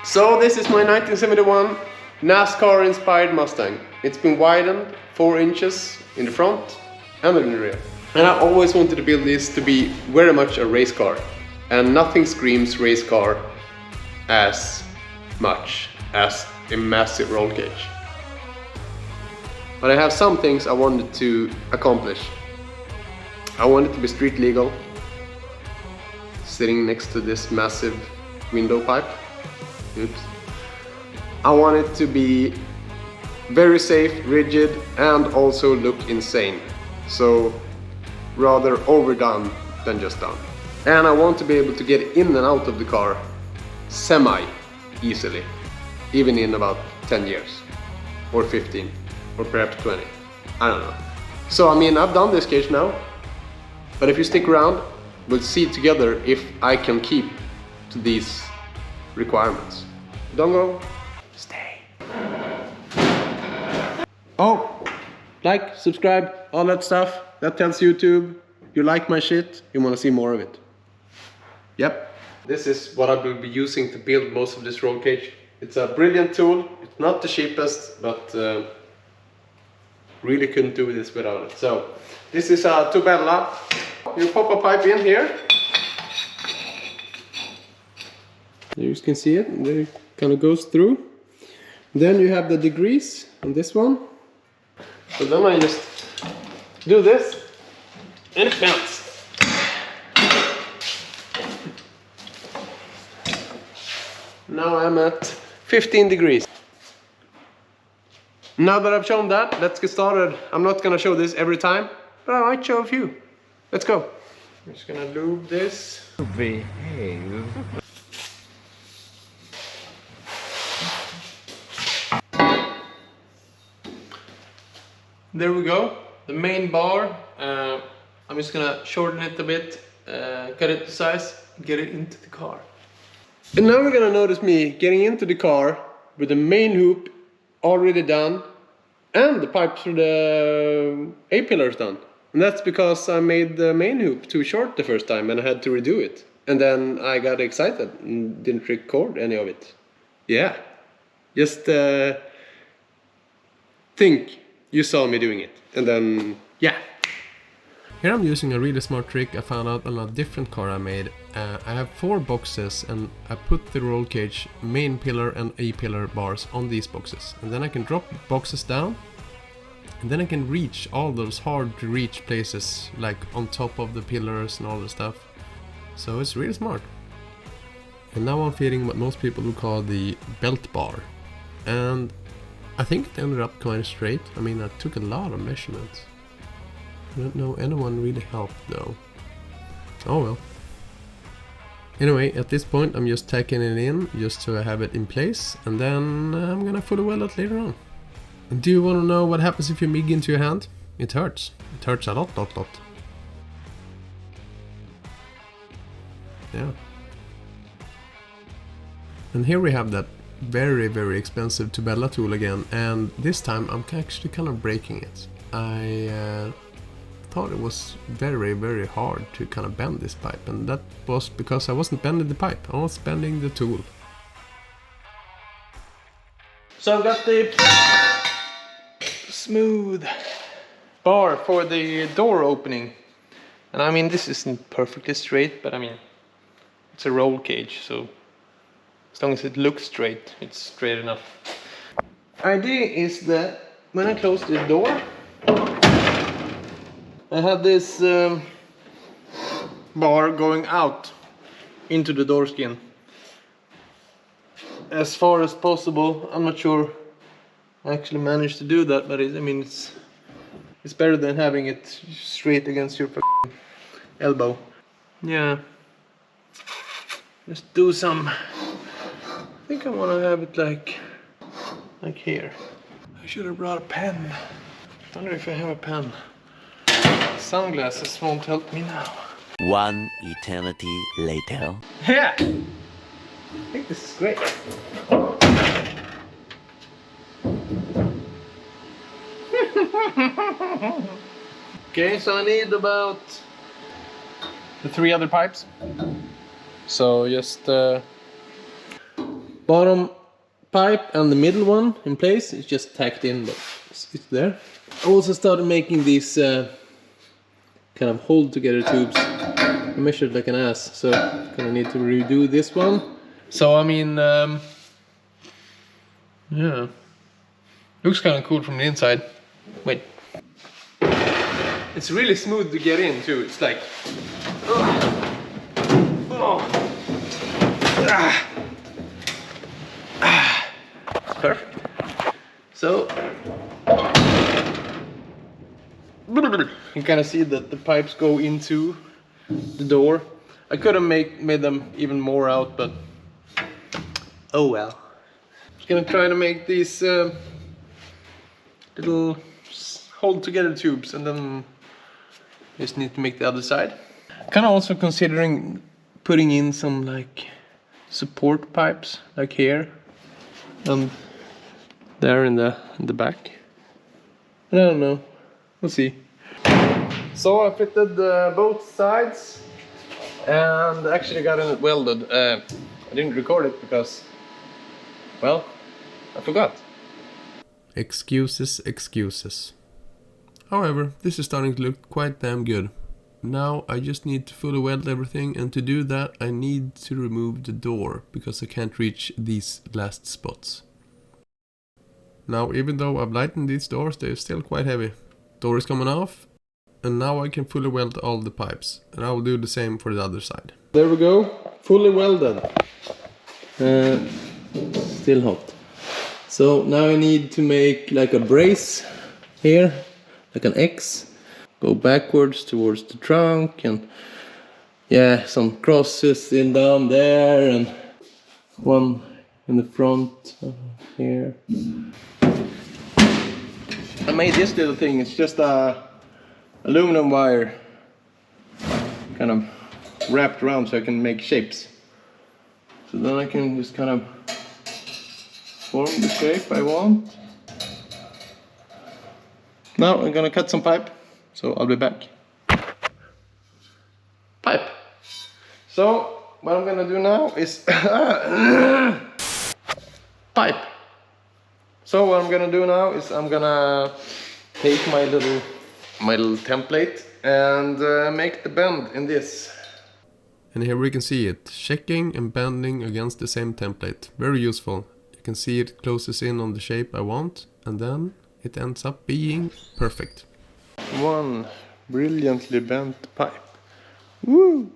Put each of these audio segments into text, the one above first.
So this is my 1971 Nascar inspired Mustang. It's been widened 4 inches in the front and in the rear. And I always wanted to build this to be very much a race car. And nothing screams race car as much as a massive roll cage. But I have some things I wanted to accomplish. I wanted to be street legal, sitting next to this massive window pipe. Oops. I want it to be very safe, rigid, and also look insane. So rather overdone than just done. And I want to be able to get in and out of the car semi-easily, even in about 10 years, or 15, or perhaps 20. I don't know. So I mean, I've done this cage now, but if you stick around, we'll see together if I can keep to these requirements. Don't go, stay. Oh, like, subscribe, all that stuff. That tells YouTube you like my shit, you want to see more of it. Yep. This is what I will be using to build most of this roll cage. It's a brilliant tool. It's not the cheapest, but really couldn't do this without it. So this is a tubella. You pop a pipe in here. You can see it. There it kind of goes through. Then you have the degrees on this one. So then I just do this, and it melts. Now I'm at 15 degrees. Now that I've shown that, let's get started. I'm not gonna show this every time, but I might show a few. Let's go. I'm just gonna lube this. Behave. There we go, the main bar. I'm just gonna shorten it a bit, cut it to size, get it into the car. And now we're gonna notice me getting into the car with the main hoop already done and the pipes for the A-pillars done. And that's because I made the main hoop too short the first time and I had to redo it. And then I got excited and didn't record any of it. Yeah, just think you saw me doing it, and then, yeah. Here I'm using a really smart trick I found out on a different car I made. I have 4 boxes and I put the roll cage main pillar and A-pillar bars on these boxes. And then I can drop boxes down, and then I can reach all those hard to reach places, like on top of the pillars and all the stuff. So it's really smart. And now I'm fitting what most people would call the belt bar. And I think it ended up quite straight. I mean, I took a lot of measurements. I don't know anyone really helped though. Oh well. Anyway, at this point I'm just tacking it in just so I have it in place, and then I'm gonna fully weld it later on. And do you want to know what happens if you MIG into your hand? It hurts. It hurts a lot. Yeah. And here we have that very expensive tubella tool again, and this time I'm actually kind of breaking it. I thought it was very hard to kind of bend this pipe, and that was because I wasn't bending the pipe, I was bending the tool. So I've got the smooth bar for the door opening, and I mean, this isn't perfectly straight, but I mean, it's a roll cage, so as long as it looks straight, it's straight enough. Idea is that when I close this door, I have this bar going out into the door skin as far as possible. I'm not sure I actually managed to do that, but I mean, it's better than having it straight against your elbow. Yeah, just do some. I think I want to have it like here. I should have brought a pen. I wonder if I have a pen. Sunglasses won't help me now. One eternity later. Yeah! I think this is great. Okay, so I need about the 3 other pipes. So just bottom pipe and the middle one in place. It's just tacked in, but it's there. I also started making these kind of hold together tubes. I measured like an ass, so gonna need to redo this one. So I mean, yeah, looks kind of cool from the inside. Wait, it's really smooth to get in too. It's like, perfect. So you can kind of see that the pipes go into the door. I could have made them even more out, but oh well. I'm gonna try to make these little hold together tubes, and then just need to make the other side. Kind of also considering putting in some like support pipes, like here and there in the back. I don't know. We'll see. So I fitted both sides and actually got it welded. I didn't record it because, well, I forgot. Excuses, excuses. However, this is starting to look quite damn good. Now I just need to fully weld everything, and to do that I need to remove the door because I can't reach these last spots. Now, even though I've lightened these doors, they're still quite heavy. Door is coming off, and now I can fully weld all the pipes, and I will do the same for the other side. There we go, fully welded. Still hot. So now I need to make like a brace here, like an X, go backwards towards the trunk, and yeah, some crosses in down there, and one in the front here. I made this little thing. It's just a aluminum wire kind of wrapped around so I can make shapes. So then I can just kind of form the shape I want. Now I'm gonna cut some pipe, so I'll be back. Pipe. So what I'm gonna do now is pipe. So what I'm gonna do now is I'm gonna take my little template and make the bend in this. And here we can see it, checking and bending against the same template. Very useful. You can see it closes in on the shape I want, and then it ends up being perfect. One brilliantly bent pipe. Woo!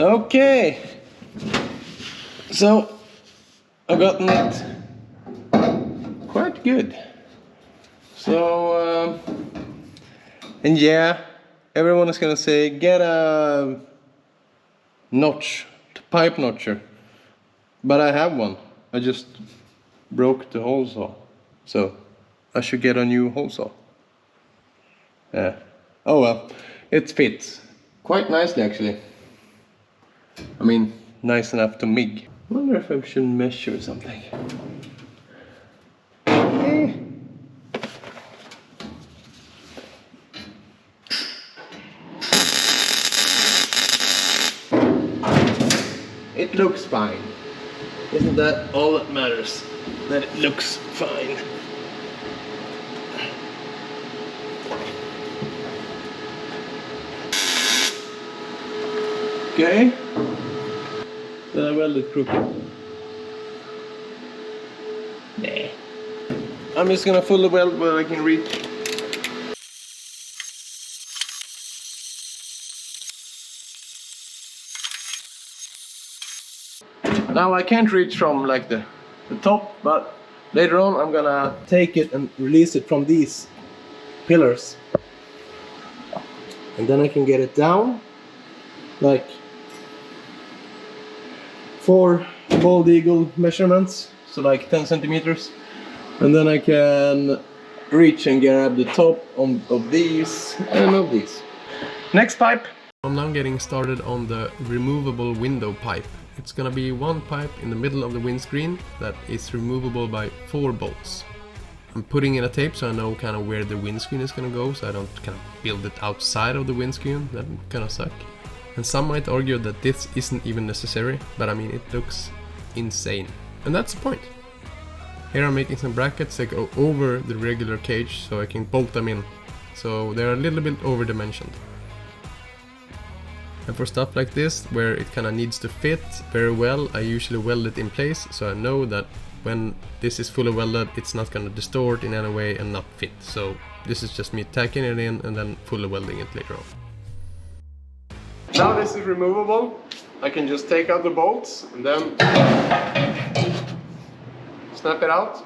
Okay. So I've gotten it quite good. So and yeah, everyone is gonna say get a notch, pipe notcher, but I have one. I just broke the hole saw, so I should get a new hole saw. Yeah. Oh well, it fits quite nicely actually. I mean, nice enough to mig. I wonder if I should measure something. It looks fine. Isn't that all that matters? That it looks fine. Okay. Did I weld it crooked? Nah. I'm just gonna fully weld where I can reach. Now I can't reach from like the top, but later on I'm gonna take it and release it from these pillars. And then I can get it down like 4 bald eagle measurements, so like 10 centimeters. And then I can reach and grab the top of these and of these. Next pipe. I'm now getting started on the removable window pipe. It's gonna be one pipe in the middle of the windscreen that is removable by 4 bolts. I'm putting in a tape so I know kind of where the windscreen is gonna go, so I don't kind of build it outside of the windscreen. That kind of suck. And some might argue that this isn't even necessary, but I mean it looks insane. And that's the point. Here I'm making some brackets that go over the regular cage so I can bolt them in. So they're a little bit over dimensioned. And for stuff like this, where it kinda needs to fit very well, I usually weld it in place so I know that when this is fully welded, it's not gonna distort in any way and not fit. So this is just me tacking it in and then fully welding it later on. Now this is removable. I can just take out the bolts and then snap it out.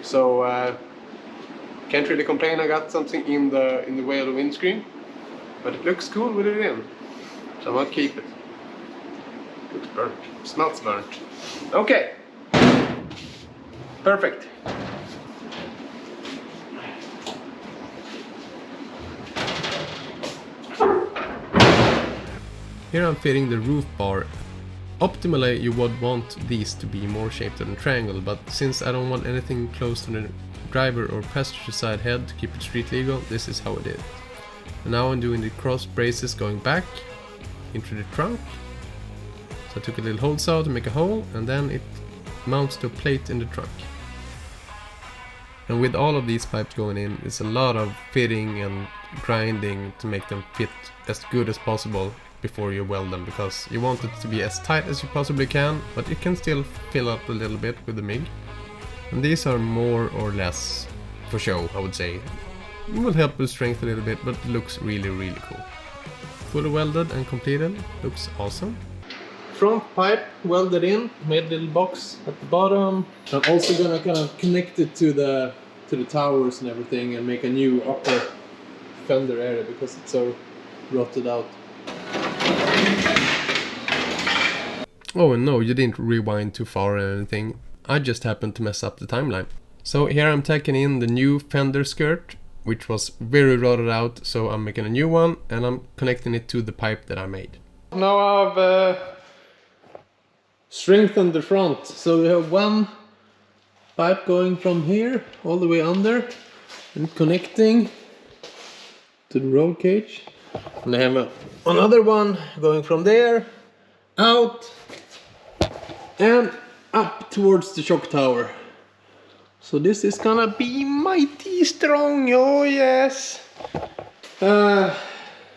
So can't really complain. I got something in the way of the windscreen, but it looks cool with it in, so I might keep it. Looks burnt. Smells burnt. Okay. Perfect. Here I'm fitting the roof bar. Optimally you would want these to be more shaped than a triangle, but since I don't want anything close to the driver or passenger side head to keep it street legal, this is how I did it. And now I'm doing the cross braces going back into the trunk. So I took a little hole saw to make a hole, and then it mounts to a plate in the trunk. And with all of these pipes going in, it's a lot of fitting and grinding to make them fit as good as possible before you weld them, because you want it to be as tight as you possibly can, but it can still fill up a little bit with the MIG. And these are more or less for show, I would say. It will help with strength a little bit, but it looks really, really cool. Fully welded and completed, looks awesome. Front pipe welded in, made a little box at the bottom. I'm also gonna kind of connect it to the towers and everything and make a new upper fender area because it's so rotted out. Oh, and no, you didn't rewind too far or anything. I just happened to mess up the timeline. So here I'm taking in the new fender skirt, which was very rotted out, so I'm making a new one and I'm connecting it to the pipe that I made. Now I've strengthened the front, so we have one pipe going from here all the way under and connecting to the roll cage. And I have another one going from there out and up towards the shock tower. So this is gonna be mighty strong, oh yes! I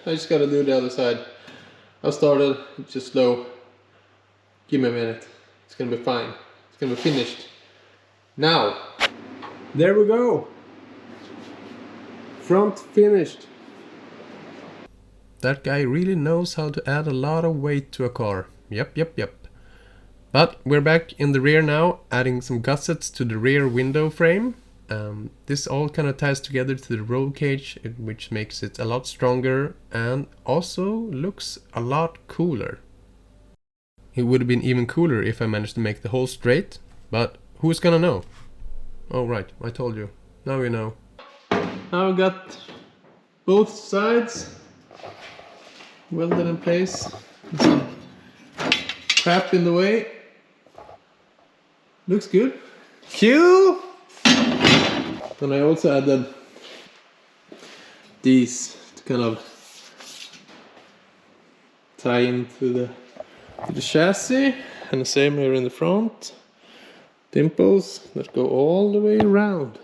just gotta do the other side. I started, it's just slow. Give me a minute, it's gonna be fine. It's gonna be finished. Now, there we go! Front finished. That guy really knows how to add a lot of weight to a car. Yep. But we're back in the rear now, adding some gussets to the rear window frame. This all kind of ties together to the roll cage, which makes it a lot stronger and also looks a lot cooler. It would have been even cooler if I managed to make the hole straight, but who's gonna know? Oh right, I told you. Now you know. Now we got both sides welded in place. Some crap in the way. Looks good. Cue! And I also added these to kind of tie into the chassis, and the same here in the front. Dimples that go all the way around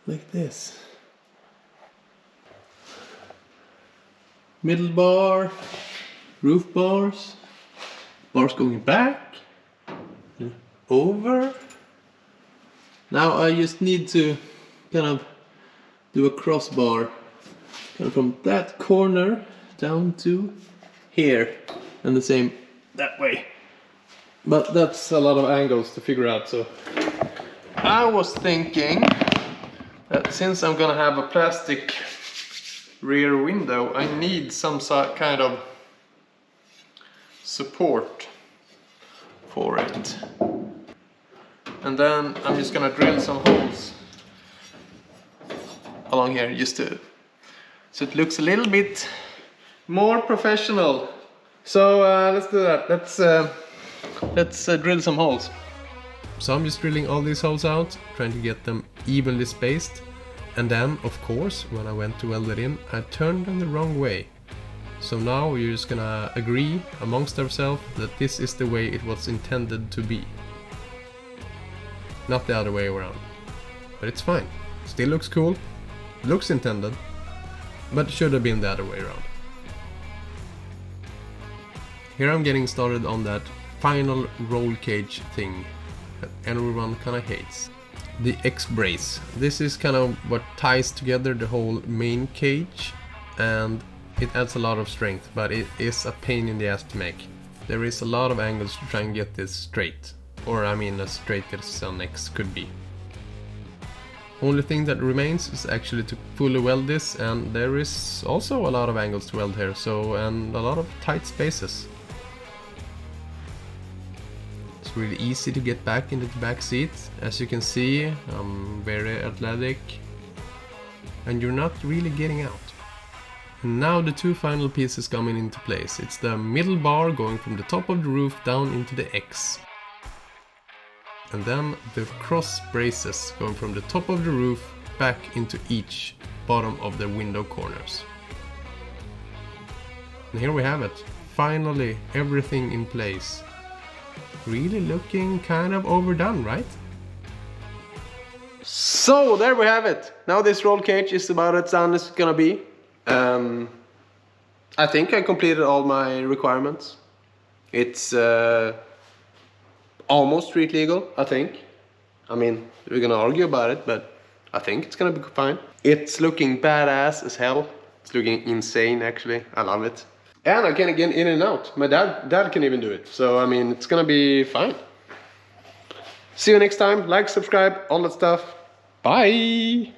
like this. Middle bar, roof bars, bars going back and over. Now I just need to kind of do a crossbar kind of from that corner down to here, and the same that way. But that's a lot of angles to figure out, so I was thinking that since I'm gonna have a plastic rear window, I need some kind of support for it. And then I'm just gonna drill some holes along here just to, so it looks a little bit more professional. So let's do that. Let's drill some holes. So I'm just drilling all these holes out, trying to get them evenly spaced. And then, of course, when I went to weld it in, I turned them the wrong way. So now we're just gonna agree amongst ourselves that this is the way it was intended to be. Not the other way around. But it's fine. Still looks cool. Looks intended. But should have been the other way around. Here I'm getting started on that final roll cage thing that everyone kinda hates. The X-brace. This is kind of what ties together the whole main cage, and it adds a lot of strength, but it is a pain in the ass to make. There is a lot of angles to try and get this straight. Or I mean as straight as an X could be. Only thing that remains is actually to fully weld this, and there is also a lot of angles to weld here, and a lot of tight spaces. It's really easy to get back into the back seat. As you can see, I'm very athletic, and you're not really getting out. And now the two final pieces coming into place. It's the middle bar going from the top of the roof down into the X. And then the cross braces going from the top of the roof back into each bottom of the window corners. And here we have it. Finally, everything in place. Really looking kind of overdone, right? So there we have it. Now this roll cage is about as done as it's gonna be. I think I completed all my requirements. It's almost street legal, I think. I mean, we're gonna argue about it, but I think it's gonna be fine. It's looking badass as hell. It's looking insane, actually. I love it. And I can get in and out. My dad can even do it. So, I mean, it's gonna be fine. See you next time. Like, subscribe, all that stuff. Bye!